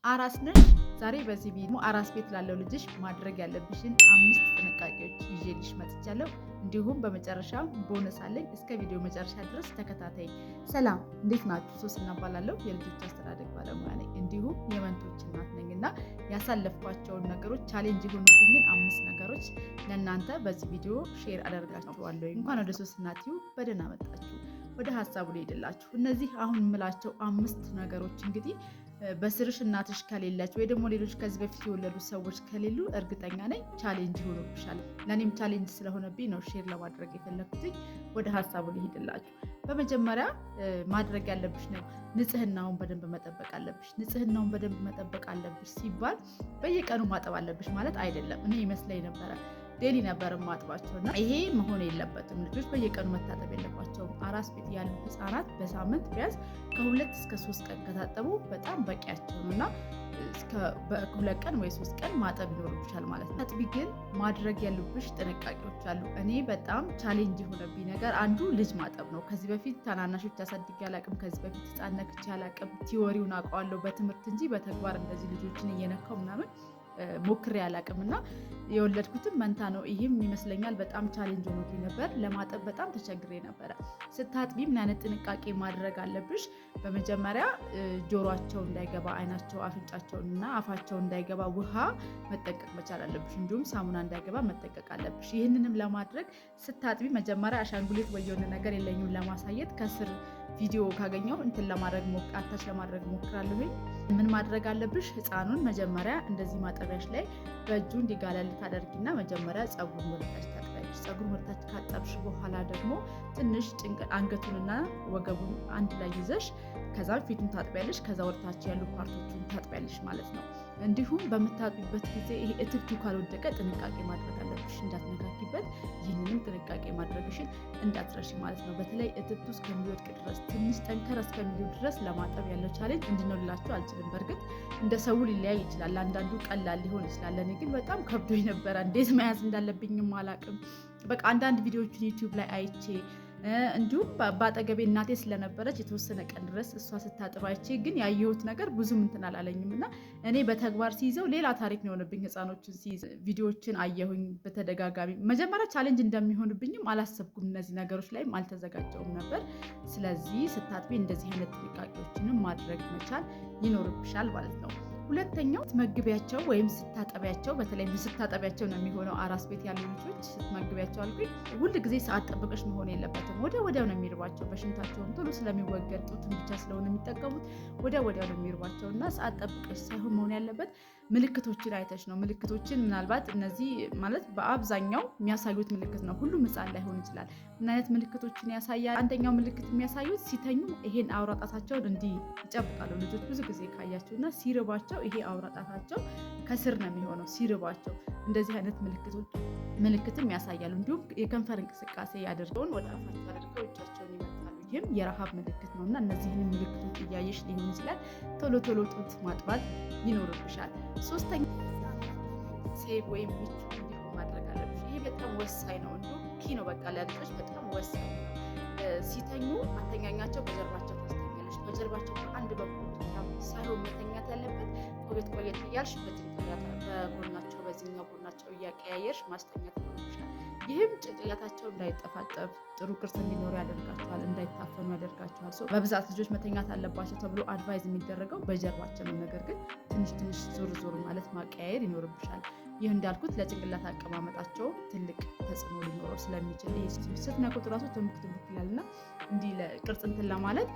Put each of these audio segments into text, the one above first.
አራስ ነሽ? ዛሬ በዚህ ቪዲዮ አራስ ቤት ላለው ልጅሽ ማድረግ ያለብሽን 5 ጥንቃቄዎች ይዤልሽ መጥቻለሁ። እንዲሁም በመጨረሻ ቦነስ አለኝ። እስከ ቪዲዮ መጨረሻ ድረስ ተከታታይ። ሰላም፣ እንዴት ናችሁ? ሶስና እባላለሁ። የልጆች አስተዳደግ ባለሙያ ነኝ። እንዲሁም የመንቶች እናት ነኝና ያሳለፍኳቸውን ነገሮች ቻሌንጅ የሆኑብኝን 5 ነገሮች ለእናንተ በዚህ ቪዲዮ ሼር አደርጋችኋለሁ። እንኳን ወደ ሶስና ቲዩብ በደህና መጣችሁ። ወደ ሀሳቡ ልሄድላችሁ። እነዚህ አሁን የምላቸው 5 ነገሮች እንግዲህ በስርሽ እናትሽ ከሌለች ወይ ደግሞ ሌሎች ከዚህ በፊት የወለዱ ሰዎች ከሌሉ እርግጠኛ ነኝ ቻሌንጅ ይሆኑብሻል። ለእኔም ቻሌንጅ ስለሆነብኝ ነው ሼር ለማድረግ የፈለኩትኝ። ወደ ሀሳቡ ልሄድላችሁ። በመጀመሪያ ማድረግ ያለብሽ ነው ንጽህናውን በደንብ መጠበቅ አለብሽ። ንጽህናውን በደንብ መጠበቅ አለብሽ ሲባል በየቀኑ ማጠብ አለብሽ ማለት አይደለም። እኔ ይመስለኝ ነበረ ዴሊ ነበር ማጥባቸው እና ይሄ መሆን የለበትም። ልጆች በየቀኑ መታጠብ የለባቸውም። አራስ ቤት ያሉ ህፃናት በሳምንት ቢያንስ ከ2 እስከ 3 ቀን ከታጠቡ በጣም በቂያቸው ነው እና በ2 ቀን ወይ 3 ቀን ማጠብ ይኖርብሻል ማለት ነው። አጥቢ ግን ማድረግ ያሉብሽ ጥንቃቄዎች አሉ። እኔ በጣም ቻሌንጅ የሆነብኝ ነገር አንዱ ልጅ ማጠብ ነው። ከዚህ በፊት ታናናሾች አሳድጌ አላቅም። ከዚህ በፊት ህፃን ነክቼ አላቅም። ቲዎሪውን አውቀዋለሁ በትምህርት እንጂ በተግባር እንደዚህ ልጆችን እየነካው ምናምን ሞክሬ አላቅም እና የወለድኩትም መንታ ነው። ይህም ይመስለኛል በጣም ቻሌንጅ ሆኖብኝ ነበር። ለማጠብ በጣም ተቸግሬ ነበረ። ስታጥቢ ምን አይነት ጥንቃቄ ማድረግ አለብሽ? በመጀመሪያ ጆሮአቸው እንዳይገባ፣ አይናቸው፣ አፍንጫቸውን እና አፋቸው እንዳይገባ ውሃ መጠንቀቅ መቻል አለብሽ። እንዲሁም ሳሙና እንዳይገባ መጠንቀቅ አለብሽ። ይህንንም ለማድረግ ስታጥቢ መጀመሪያ አሻንጉሊት ወይ የሆነ ነገር የለኝም ለማሳየት ከስር ቪዲዮ ካገኘው እንትን ለማድረግ አታች ለማድረግ ሞክራለሁ። ምን ማድረግ አለብሽ? ህፃኑን መጀመሪያ እንደዚህ ማጠቢያሽ ላይ በእጁ እንዲጋለል ታደርጊና መጀመሪያ ፀጉሩን ወደታች ታጥቢያለሽ። ፀጉሩን ወደታች ካጠብሽ በኋላ ደግሞ ትንሽ አንገቱንና ወገቡን አንድ ላይ ይዘሽ ከዛ ፊቱን ታጥቢያለሽ። ከዛ ወደታች ያሉ ፓርቶቹን ታጥቢያለሽ ማለት ነው። እንዲሁም በምታጥቢበት ጊዜ ይሄ እትብቱ ካልወደቀ ጥንቃቄ ማድረግ አለብሽ እንዳትነካኪበት። ይህንንም ጥንቃቄ ማድረግሽን እንዳትረሺ ማለት ነው። በተለይ እትብቱ እስከሚወድቅ ድረስ ትንሽ ጠንከር እስከሚሉ ድረስ ለማጠብ ያለው ቻሌንጅ እንድንላችሁ አልችልም። በእርግጥ እንደ ሰው ሊለያይ ይችላል። አንዳንዱ ቀላል ሊሆን ይችላል። እኔ ግን በጣም ከብዶኝ ነበረ። እንዴት መያዝ እንዳለብኝም አላቅም። በቃ አንዳንድ ቪዲዮዎችን ዩቲዩብ ላይ አይቼ እንዲሁም በአጠገቤ እናቴ ስለነበረች የተወሰነ ቀን ድረስ እሷ ስታጥብ አይቼ ግን ያየሁት ነገር ብዙም እንትን አላለኝም እና እኔ በተግባር ሲይዘው ሌላ ታሪክ ነው የሆነብኝ። ህፃኖችን ሲይዝ ቪዲዮዎችን አየሁኝ በተደጋጋሚ። መጀመሪያ ቻሌንጅ እንደሚሆንብኝም አላሰብኩም። እነዚህ ነገሮች ላይም አልተዘጋጀውም ነበር። ስለዚህ ስታጥቢ እንደዚህ አይነት ጥንቃቄዎችንም ማድረግ መቻል ይኖርብሻል ማለት ነው። ሁለተኛው ስትመግቢያቸው ወይም ስታጠቢያቸው፣ በተለይ ስታጠቢያቸው ነው የሚሆነው። አራስ ቤት ያሉ ልጆች ስትመግቢያቸው አልኩኝ ሁል ጊዜ ሰዓት ጠብቀሽ መሆን የለበትም። ወዲያው ነው የሚርባቸው። በሽንታቸውም ቶሎ ስለሚወገድ ጡትን ብቻ ስለሆነ የሚጠቀሙት ወዲያው ነው የሚርባቸው እና ሰዓት ጠብቀሽ ሳይሆን መሆን ያለበት ምልክቶችን አይተሽ ነው። ምልክቶችን ምናልባት እነዚህ ማለት በአብዛኛው የሚያሳዩት ምልክት ነው። ሁሉም ህፃን ላይሆን ይችላል። ምን አይነት ምልክቶችን ያሳያል? አንደኛው ምልክት የሚያሳዩት ሲተኙ ይሄን አውራጣታቸውን እንዲህ ይጨብጣሉ ልጆች ብዙ ጊዜ ካያቸው እና ሲርባቸው ይሄ አውራጣታቸው ከስር ነው የሚሆነው። ሲርባቸው እንደዚህ አይነት ምልክትም ያሳያሉ። እንዲሁም የከንፈር እንቅስቃሴ ያደርገውን ወደ አፋቸው አድርገው እጃቸውን ይመታሉ። ይህም የረሃብ ምልክት ነው እና እነዚህን ምልክቶች እያየሽ ሊሆን ይችላል ቶሎ ጡት ማጥባት ይኖርብሻል። ሶስተኛ ሴቭ ወይም ምቹ እንዲሆን ማድረግ አለብሽ። ይሄ በጣም ወሳኝ ነው። እንዲሁም ኪ ነው በቃ ለልጆች በጣም ወሳኝ ነው። ሲተኙ አተኛኛቸው በጀርባቸው ታስተኛለሽ። በጀርባቸው አንድ በኩል ሳይሆን መተኛት ያለበት ቆየት እያልሽ በጎናቸው በዚህኛው ጎናቸው እያቀያየርሽ ማስተኛት ይኖርብሻል። ይህም ጭንቅላታቸው እንዳይጠፋጠፍ ጥሩ ቅርጽ እንዲኖሩ ያደርጋቸዋል፣ እንዳይታፈኑ ያደርጋቸዋል። በብዛት ልጆች መተኛት አለባቸው ተብሎ አድቫይዝ የሚደረገው በጀርባቸው ነው። ነገር ግን ትንሽ ዞር ማለት ማቀያየር ይኖርብሻል። ይህ እንዳልኩት ለጭንቅላት አቀማመጣቸው ትልቅ ተጽዕኖ ሊኖረው ስለሚችል ስትነኩት ራሱ ትምክ ይላልና እንዲህ ለቅርጽ እንትን ለማለት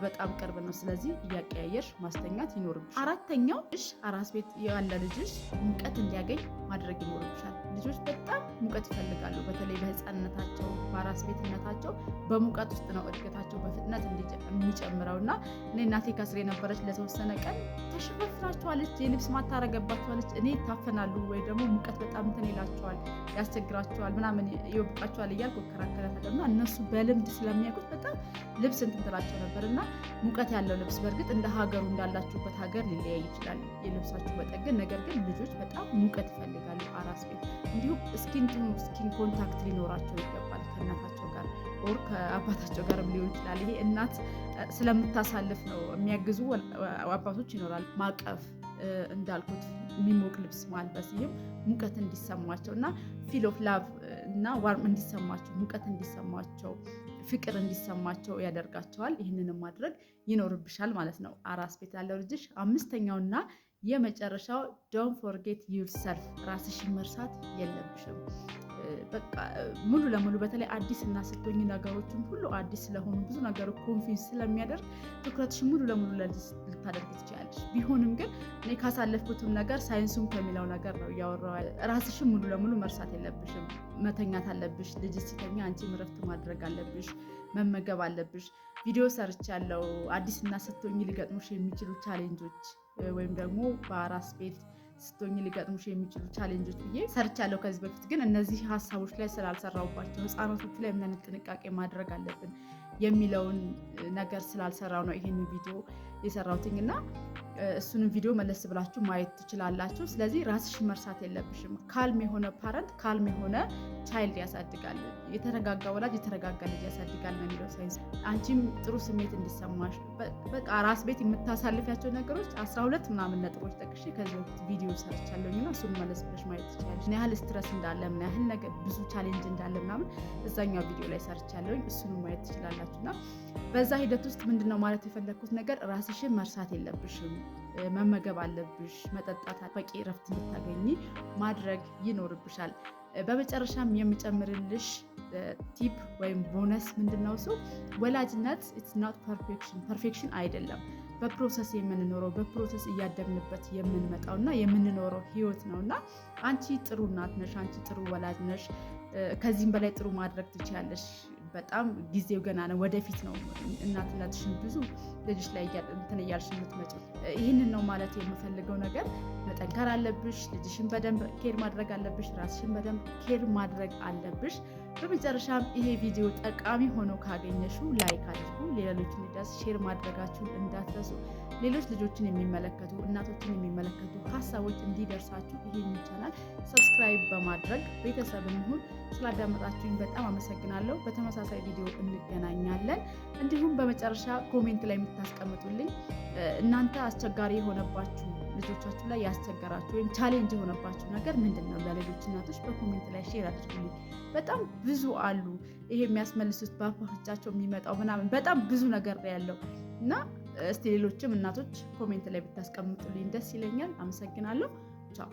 በጣም ቅርብ ነው። ስለዚህ እያቀያየርሽ ማስተኛት ይኖርብሻል። አራተኛው አራስ ቤት ያለ ልጅሽ ሙቀት እንዲያገኝ ማድረግ ይኖርብሻል። ልጆች በጣም ሙቀት ይፈልጋሉ። በተለይ በህፃንነታቸው በአራስ ቤትነታቸው በሙቀት ውስጥ ነው እድገታቸው በፍጥነት የሚጨምረው እና እኔ እናቴ ከስር የነበረች ለተወሰነ ቀን ተሸፈፍናቸዋለች፣ የልብስ ማታረገባቸዋለች። እኔ ይታፈናሉ ወይ ደግሞ ሙቀት በጣም እንትን ይላቸዋል፣ ያስቸግራቸዋል፣ ምናምን ይወብቃቸዋል እያልኩ እከራከራለሁ እና እነሱ በልምድ ስለሚያውቁት በጣም ልብስ እንትን ትላቸው ነበር እና ሙቀት ያለው ልብስ በእርግጥ እንደ ሀገሩ እንዳላችሁበት ሀገር ሊለያይ ይችላል የልብሳችሁ መጠገን። ነገር ግን ልጆች በጣም ሙቀት ይፈልጋሉ አራስ ቤት። እንዲሁም ስኪን ኮንታክት ሊኖራቸው ይገባል ከእናታቸው ጋር ኦር ከአባታቸው ጋር ሊሆን ይችላል። ይሄ እናት ስለምታሳልፍ ነው። የሚያግዙ አባቶች ይኖራል። ማቀፍ እንዳልኩት የሚሞቅ ልብስ ማልበስ ይህም ሙቀት እንዲሰማቸው እና ፊል ኦፍ ላቭ እና ዋርም እንዲሰማቸው ሙቀት እንዲሰማቸው ፍቅር እንዲሰማቸው ያደርጋቸዋል። ይህንንም ማድረግ ይኖርብሻል ማለት ነው አራስ ቤት ላለው ልጅሽ። አምስተኛውና የመጨረሻው ዶንት ፎርጌት ዩርሰልፍ፣ ራስሽን መርሳት የለብሽም። በቃ ሙሉ ለሙሉ በተለይ አዲስ እና ስትሆኚ ነገሮችን ሁሉ አዲስ ስለሆኑ ብዙ ነገር ኮንፊውዝ ስለሚያደርግ ትኩረትሽን ሙሉ ለሙሉ ልታደርግ ትችላለሽ። ቢሆንም ግን እኔ ካሳለፍኩትም ነገር ሳይንሱም ከሚለው ነገር ነው እያወራሁ። ራስሽን ሙሉ ለሙሉ መርሳት የለብሽም። መተኛት አለብሽ። ልጅ ሲተኛ አንቺም እረፍት ማድረግ አለብሽ፣ መመገብ አለብሽ። ቪዲዮ ሰርቻለሁ አዲስ እና ስትሆኚ ሊገጥሙሽ የሚችሉ ቻሌንጆች ወይም ደግሞ በአራስ ቤት ስትሆኚ ሊገጥሙሽ የሚችሉ ቻሌንጆች ብዬ ሰርቻለሁ ከዚህ በፊት። ግን እነዚህ ሀሳቦች ላይ ስላልሰራሁባቸው ህፃናቶቹ ላይ ምን አይነት ጥንቃቄ ማድረግ አለብን የሚለውን ነገር ስላልሰራው ነው ይሄን ቪዲዮ የሰራሁትኝ እና እሱንም ቪዲዮ መለስ ብላችሁ ማየት ትችላላችሁ። ስለዚህ ራስሽን መርሳት የለብሽም። ካልም የሆነ ፓረንት ካልም የሆነ ቻይልድ ያሳድጋል። የተረጋጋ ወላጅ የተረጋጋ ልጅ ያሳድጋል ነው የሚለው ሳይንስ። አንቺም ጥሩ ስሜት እንዲሰማሽ በቃ ራስ ቤት የምታሳልፊያቸው ነገሮች 12 ምናምን ነጥቦች ጠቅሼ ከዚህ በፊት ቪዲዮ ሰርቻለሁኝ እና እሱን መለስ ብለሽ ማየት ትችላለሽ። ምን ያህል ስትረስ እንዳለ ምን ያህል ነገር ብዙ ቻሌንጅ እንዳለ ምናምን እዛኛው ቪዲዮ ላይ ሰርቻለሁኝ። እሱንም ማየት ትችላላችሁ እና በዛ ሂደት ውስጥ ምንድነው ማለት የፈለግኩት ነገር ራስሽን መርሳት የለብሽም። መመገብ አለብሽ፣ መጠጣት፣ በቂ እረፍት እንድታገኚ ማድረግ ይኖርብሻል። በመጨረሻም የምጨምርልሽ ቲፕ ወይም ቦነስ ምንድነው እሱ ወላጅነት ኢትስ ናት ፐርፌክሽን አይደለም። በፕሮሰስ የምንኖረው በፕሮሰስ እያደግንበት የምንመጣው እና የምንኖረው ህይወት ነው እና አንቺ ጥሩ እናት ነሽ፣ አንቺ ጥሩ ወላጅ ነሽ። ከዚህም በላይ ጥሩ ማድረግ ትችያለሽ። በጣም ጊዜው ገና ነው፣ ወደፊት ነው እናትነትሽን ብዙ ልጅሽ ላይ እንትን እያልሽ የምትመጪው። ይህንን ነው ማለት የምፈልገው ነገር። መጠንከር አለብሽ፣ ልጅሽን በደንብ ኬር ማድረግ አለብሽ፣ ራስሽን በደንብ ኬር ማድረግ አለብሽ። በመጨረሻም ይሄ ቪዲዮ ጠቃሚ ሆኖ ካገኘሽው ላይክ አድርጉ፣ ሌሎችን እንዲደርስ ሼር ማድረጋችሁን እንዳትረሱ። ሌሎች ልጆችን የሚመለከቱ እናቶችን የሚመለከቱ ሀሳቦች እንዲደርሳችሁ ይሄን ቻናል ሰብስክራይብ በማድረግ ቤተሰብ እንሁን። ስላዳመጣችሁኝ በጣም አመሰግናለሁ። በተመሳሳይ ቪዲዮ እንገናኛለን። እንዲሁም በመጨረሻ ኮሜንት ላይ የምታስቀምጡልኝ እናንተ አስቸጋሪ የሆነባችሁ ልጆቻችሁ ላይ ያስቸገራችሁ ወይም ቻሌንጅ የሆነባችሁ ነገር ምንድን ነው? ለሌሎች እናቶች በኮሜንት ላይ ሼር አድርጉልኝ። በጣም ብዙ አሉ ይሄ የሚያስመልሱት በአፋቸው የሚመጣው ምናምን በጣም ብዙ ነገር ያለው እና እስቲ ሌሎችም እናቶች ኮሜንት ላይ ብታስቀምጡልኝ ደስ ይለኛል። አመሰግናለሁ። ቻው